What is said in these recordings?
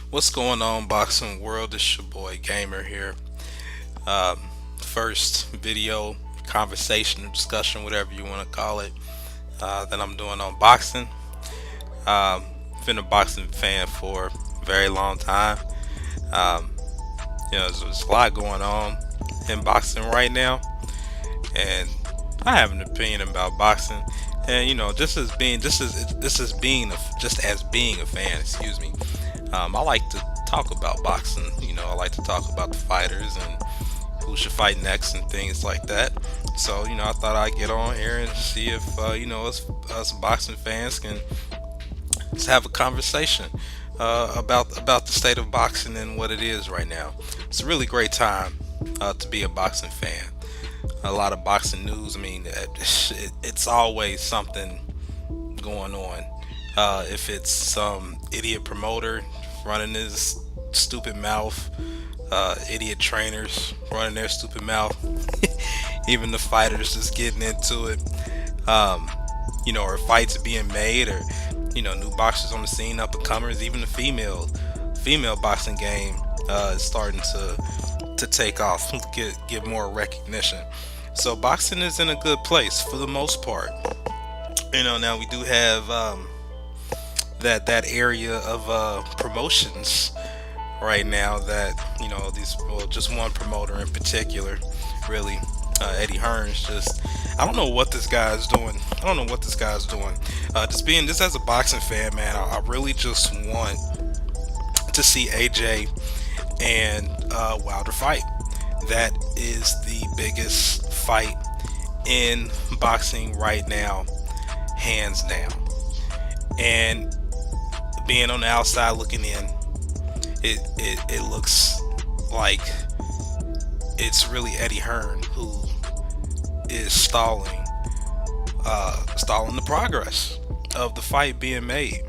What's going on, boxing world? It's your boy Gamer here. Um, First video, conversation, discussion, whatever you want to call it, that I'm doing on boxing. Um, Been a boxing fan for a very long time. Um, there's a lot going on in boxing right now, and I have an opinion about boxing. And just as being a fan, excuse me. I like to talk about boxing. I like to talk about the fighters and who should fight next and things like that. So, I thought I'd get on here and see if, us boxing fans can just have a conversation about the state of boxing and what it is right now. It's a really great time to be a boxing fan. A lot of boxing news. I mean, it's always something going on. If it's some idiot promoter running his stupid mouth, idiot trainers running their stupid mouth, even the fighters just getting into it, or fights being made, or new boxers on the scene, up and comers, even the female boxing game is starting to take off, get more recognition. So boxing is in a good place for the most part. Now we do have that area of promotions right now that just one promoter in particular, really, Eddie Hearns. Just I don't know what this guy's doing. I don't know what this guy's doing. Just as a boxing fan, man, I really just want to see AJ and Wilder fight. That is the biggest fight in boxing right now, hands down. And being on the outside looking in, it looks like it's really Eddie Hearn who is stalling the progress of the fight being made.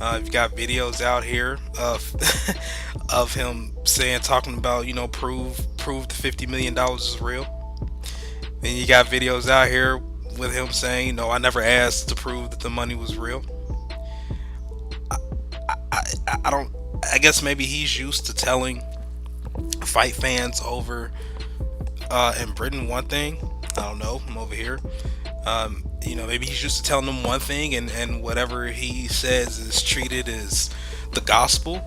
You've got videos out here of of him talking about, prove the $50 million is real. Then you got videos out here with him saying, I never asked to prove that the money was real. I don't. I guess maybe he's used to telling fight fans over in Britain one thing. I don't know. I'm over here. Maybe he's used to telling them one thing, and whatever he says is treated as the gospel.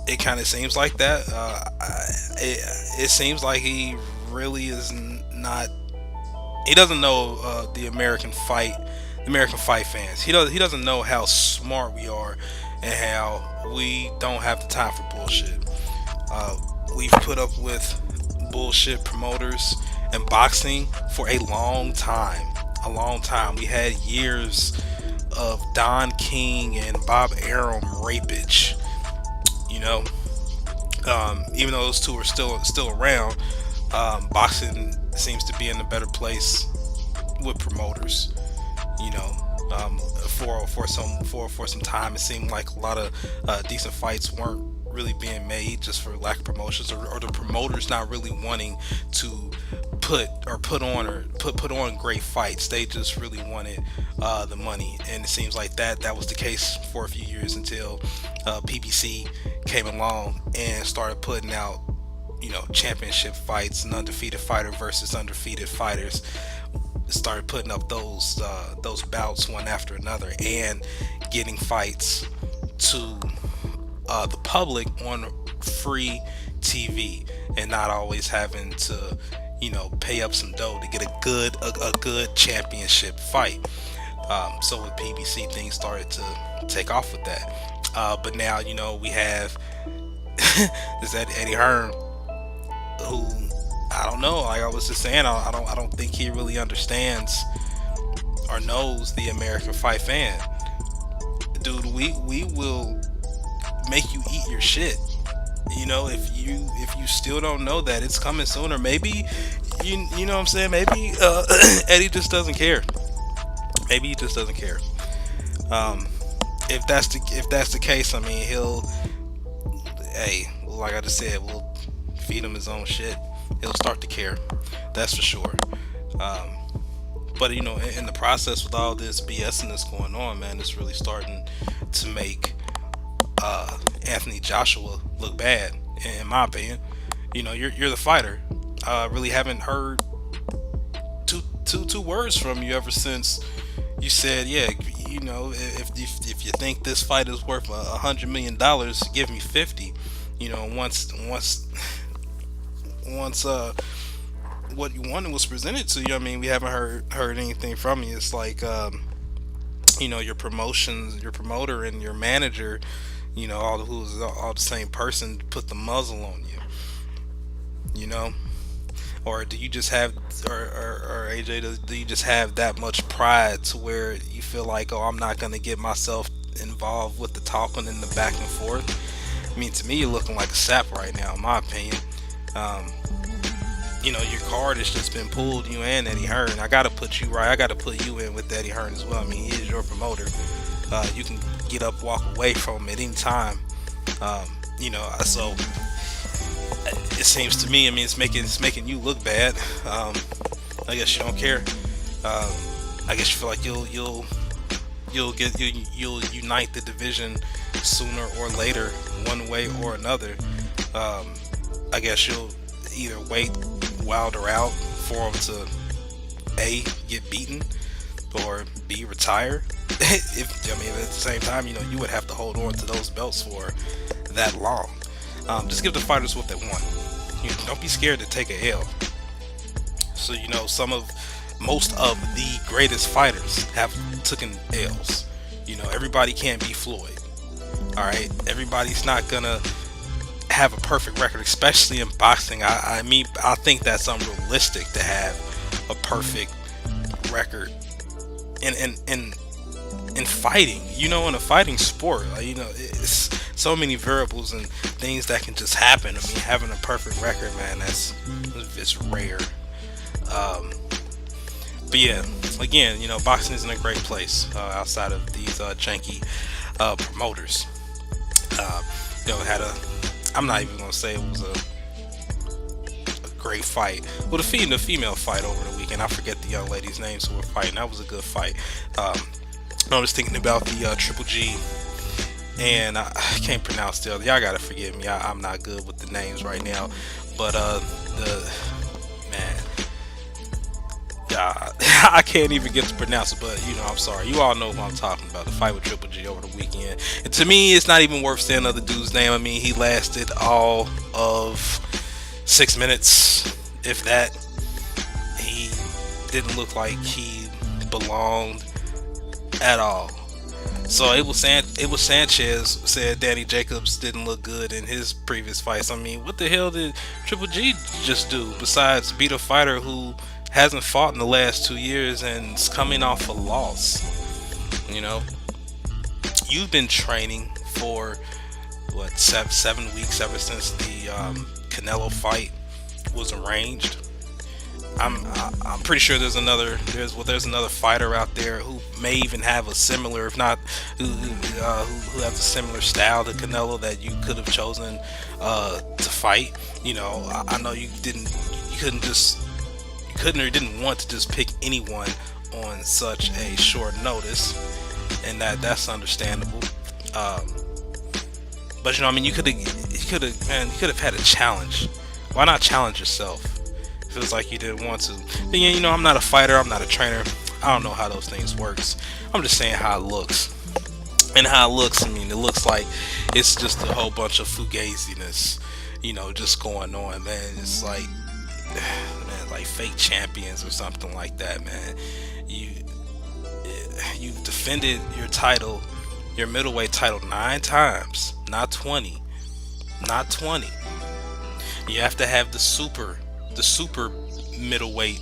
It kind of seems like that. It seems like he really is not. He doesn't know the American fight fans. He doesn't know how smart we are and how we don't have the time for bullshit. We've put up with bullshit promoters and boxing for a long time. A long time. We had years of Don King and Bob Arum rapage. You know, even though those two are still around, boxing seems to be in a better place with promoters. You know, for some time, it seemed like a lot of decent fights weren't really being made just for lack of promotions, or the promoters not really wanting to put on great fights. They just really wanted the money, and it seems like that was the case for a few years until PBC came along and started putting out championship fights, an undefeated fighter versus undefeated fighters. Started putting up those bouts one after another and getting fights to the public on free TV, and not always having to pay up some dough to get a good championship fight. So with PBC, things started to take off with that. But now we have this Eddie Hearn, who I don't know. Like I was just saying, I don't think he really understands or knows the American fight fan. Dude, we will make you eat your shit. If you still don't know that it's coming sooner, maybe you know what I'm saying. Maybe Eddie just doesn't care. Maybe he just doesn't care. If that's the case, I mean, like I just said, we'll feed him his own shit. He'll start to care. That's for sure. But in the process with all this BS and this going on, man, it's really starting to make Anthony Joshua look bad, in my opinion. You're the fighter. Really haven't heard two words from you ever since you said, yeah, if you think this fight is worth $100 million, give me 50. Once what you wanted was presented to you, I mean, we haven't heard anything from you. It's like, your promotions, your promoter, and your manager, who's all the same person, put the muzzle on you. You know, or do you just have, or AJ, do you just have that much pride to where you feel like, oh, I'm not gonna get myself involved with the talking and the back and forth? I mean, to me, you're looking like a sap right now, in my opinion. Um, your card has just been pulled, you and Eddie Hearn. I gotta put you right. I gotta put you in with Eddie Hearn as well. I mean, he is your promoter. You can get up, walk away from him at any time. So it seems to me, I mean, it's making you look bad. I guess you don't care. Um, I guess you feel like you'll unite the division sooner or later, one way or another. I guess you'll either wait Wilder out for him to A, get beaten, or B, retire. At the same time, you would have to hold on to those belts for that long. Just give the fighters what they want. Don't be scared to take a L. So most of the greatest fighters have taken L's. Everybody can't be Floyd. All right, everybody's not gonna have a perfect record, especially in boxing. I mean, I think that's unrealistic to have a perfect record in fighting. In a fighting sport, it's so many variables and things that can just happen. I mean, having a perfect record, man, it's rare. But yeah, again, boxing isn't a great place outside of these janky promoters. Had a I'm not even gonna say it was a great fight. Well, the female fight over the weekend, I forget the young lady's name, so we're fighting. That was a good fight. I was thinking about the Triple G, and I can't pronounce the other. Y'all gotta forgive me. I'm not good with the names right now, but the man, yeah, I can't even get to pronounce it. But I'm sorry. You all know who I'm talking about. The fight with Triple G over the weekend. And to me, it's not even worth saying the other dude's name. I mean, he lasted all of 6 minutes, if that. He didn't look like he belonged at all. So it was Sanchez said Danny Jacobs didn't look good in his previous fights. I mean, what the hell did Triple G just do besides beat a fighter who hasn't fought in the last 2 years and is coming off a loss? You've been training for what, 7 weeks ever since the Canelo fight was arranged. I'm pretty sure there's another fighter out there who may even have a similar, if not who has a similar style to Canelo that you could have chosen to fight. I know you couldn't or didn't want to just pick anyone on such a short notice, and that's understandable. But I mean, you could have had a challenge. Why not challenge yourself? Feels like you didn't want to. But yeah, I'm not a fighter. I'm not a trainer. I don't know how those things works. I'm just saying how it looks. And how it looks, I mean, it looks like it's just a whole bunch of fugaziness, just going on, man. It's like, man, like fake champions or something like that, man. You defended your title, your middleweight title 9 times, not 20. You have to have the super middleweight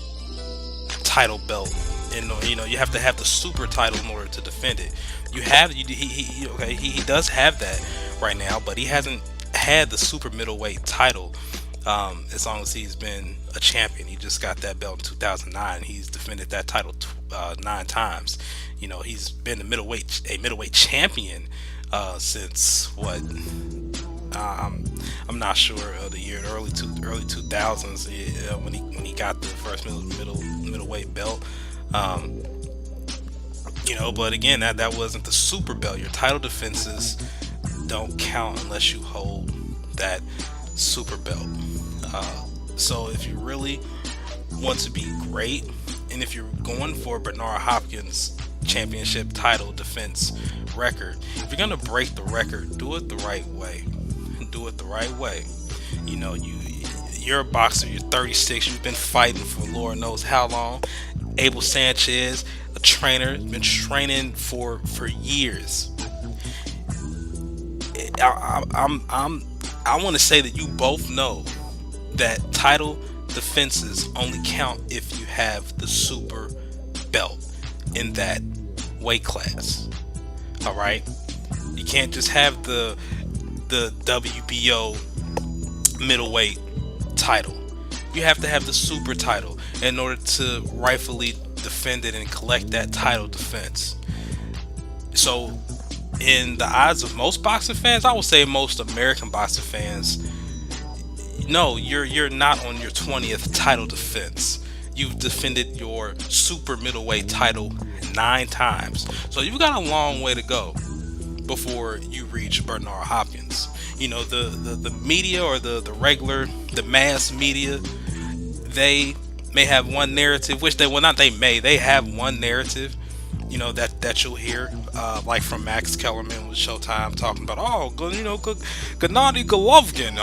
title belt, and you have to have the super title in order to defend it. He does have that right now, but he hasn't had the super middleweight title as long as he's been a champion. He just got that belt in 2009. He's defended that title 9 times. He's been a middleweight champion since what? I'm not sure of the year, early 2000s, when he got the first middleweight belt. But again, that wasn't the super belt. Your title defenses don't count unless you hold that super belt. So if you really want to be great, and if you're going for Bernard Hopkins championship title defense record, if you're gonna break the record, do it the right way. Do it the right way. You're a boxer. You're 36. You've been fighting for Lord knows how long. Abel Sanchez, a trainer, been training for years. I want to say that you both know that title defenses only count if you have the super belt in that weight class. All right, you can't just have the WBO middleweight title. You have to have the super title in order to rightfully defend it and collect that title defense. So, in the eyes of most boxing fans, I would say most American boxing fans, no, you're not on your 20th title defense. You've defended your super middleweight title 9 times. So you've got a long way to go before you reach Bernard Hopkins. The media, or the mass media, they may have one narrative, which they have one narrative, that you'll hear, like from Max Kellerman with Showtime, talking about, Gennady Golovkin,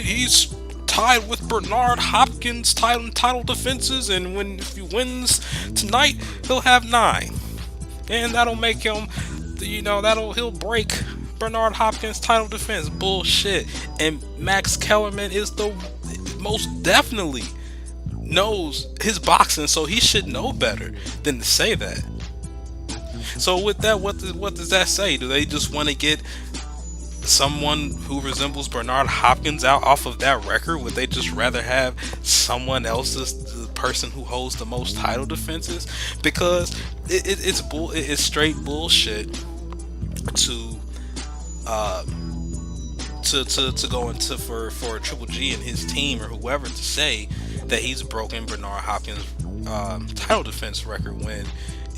he's tied with Bernard Hopkins title defenses, and if he wins tonight, he'll have 9, and that'll make him, he'll break Bernard Hopkins title defense. Bullshit. And Max Kellerman is the most definitely knows his boxing, so he should know better than to say that. So with that, what does that say? Do they just want to get someone who resembles Bernard Hopkins out off of that record? Would they just rather have someone else as the person who holds the most title defenses? Because it's straight bullshit to go into for Triple G and his team or whoever to say that he's broken Bernard Hopkins' title defense record when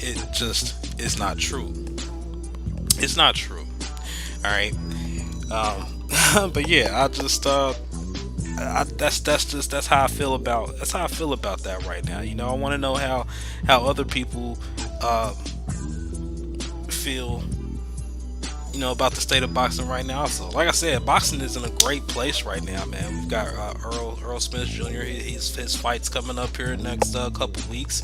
it just is not true. It's not true. All right. But yeah, that's how I feel about that right now. I want to know how other people feel, about the state of boxing right now. So, like I said, boxing is in a great place right now, man. We've got Earl Smith Jr. His fight's coming up here in the next couple weeks.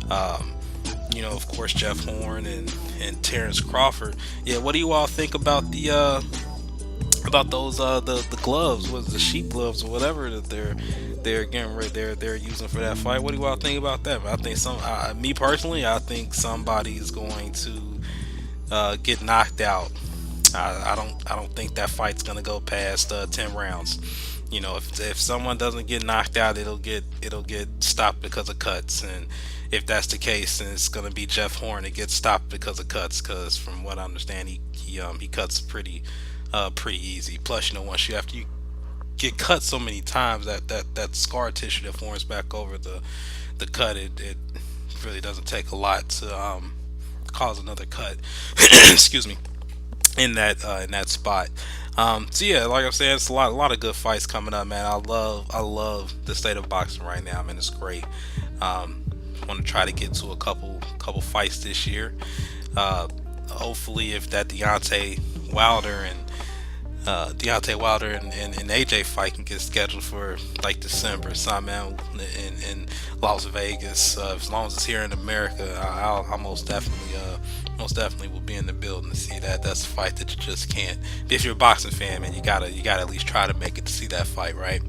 Of course, Jeff Horn and Terrence Crawford. Yeah, what do you all think about about those the gloves, was the sheep gloves or whatever that they're getting ready, they're using for that fight? What do you all think about that? I think me personally, I think somebody's going to get knocked out. I don't think that fight's gonna go past 10 rounds. If someone doesn't get knocked out, it'll get stopped because of cuts, and if that's the case, then it's gonna be Jeff Horn that gets stopped because of cuts. Because from what I understand, he cuts pretty easy. Plus, once after you get cut so many times, that scar tissue that forms back over the cut, it really doesn't take a lot to cause another cut. Excuse me. In that spot. So yeah, like I'm saying, it's a lot of good fights coming up, man. I love the state of boxing right now, man. It's great. Want to try to get to a couple fights this year. Hopefully, if that Deontay Wilder and AJ fight can get scheduled for like December, man, in Las Vegas. As long as it's here in America, I'll most definitely will be in the building to see that. That's a fight that you just can't. If you're a boxing fan, man, you gotta at least try to make it to see that fight, right?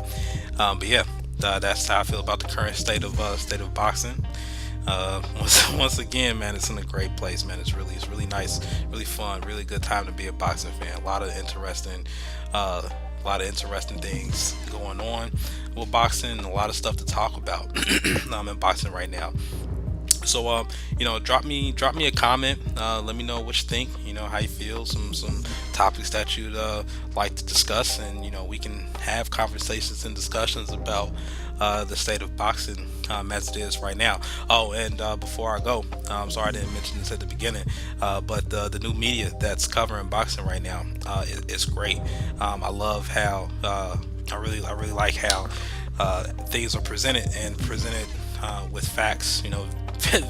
But yeah, that's how I feel about the current state of boxing. Once again, man, it's in a great place, man. It's really nice, really fun, really good time to be a boxing fan. A lot of interesting things going on with boxing, and a lot of stuff to talk about. I'm in boxing right now. So drop me a comment. Let me know what you think. How you feel. Some topics that you'd like to discuss, and we can have conversations and discussions about the state of boxing as it is right now. Oh, and before I go, sorry I didn't mention this at the beginning, but the new media that's covering boxing right now, it's great. I love how I really like how things are presented and presented with facts.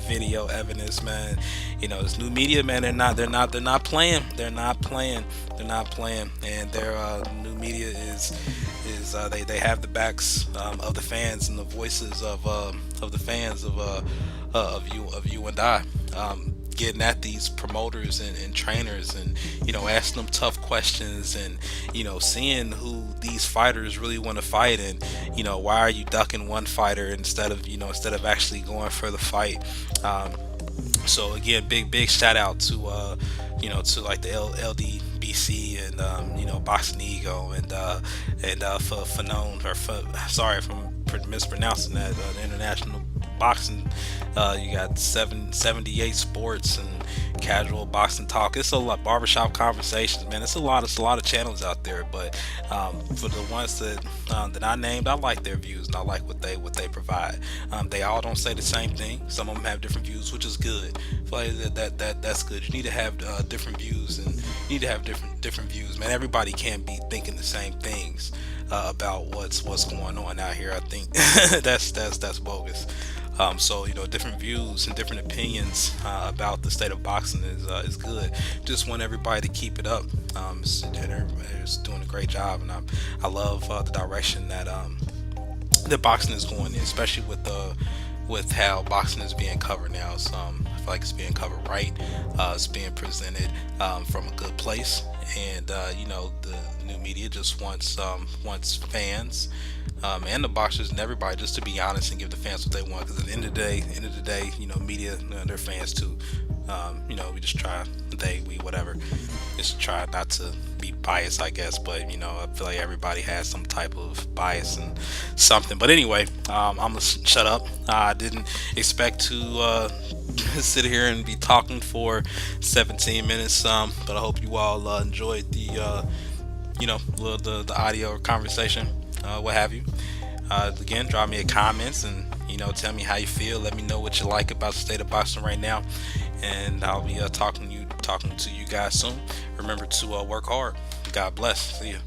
Video evidence, man. This new media, man. They're not playing. They're not playing. And their new media they have the backs of the fans and the voices of the fans of you and I. Getting at these promoters and trainers, and asking them tough questions, and seeing who these fighters really want to fight, and why are you ducking one fighter instead of actually going for the fight. So again, big shout out to to like the LDBC, and Boxing Ego, and for known, or sorry if I'm mispronouncing that, the International Boxing. You got 78 Sports and Casual Boxing Talk. It's a lot, barbershop conversations, man. It's a lot of channels out there, but for the ones that I named, I like their views, and I like what they provide. They all don't say the same thing. Some of them have different views, which is good. I feel like that's good. You need to have different views, and you need to have different views, man. Everybody can't be thinking the same things about what's going on out here. I think that's bogus. So different views and different opinions about the state of boxing is good. Just want everybody to keep it up. Everybody's doing a great job, and I love the direction that boxing is going in, especially with how boxing is being covered now. So I feel like it's being covered right. It's being presented from a good place, and the new media just wants fans, and the boxers and everybody just to be honest and give the fans what they want. Because at the end of the day, media, they're fans too. We just try, we whatever, just try not to be biased, I guess. But I feel like everybody has some type of bias and something. But anyway, I'm gonna shut up. I didn't expect to sit here and be talking for 17 minutes. But I hope you all enjoyed the audio or conversation, what have you. Again, drop me a comments, and tell me how you feel. Let me know what you like about the state of boxing right now, and I'll be talking to you guys soon. Remember to work hard. God bless. See ya.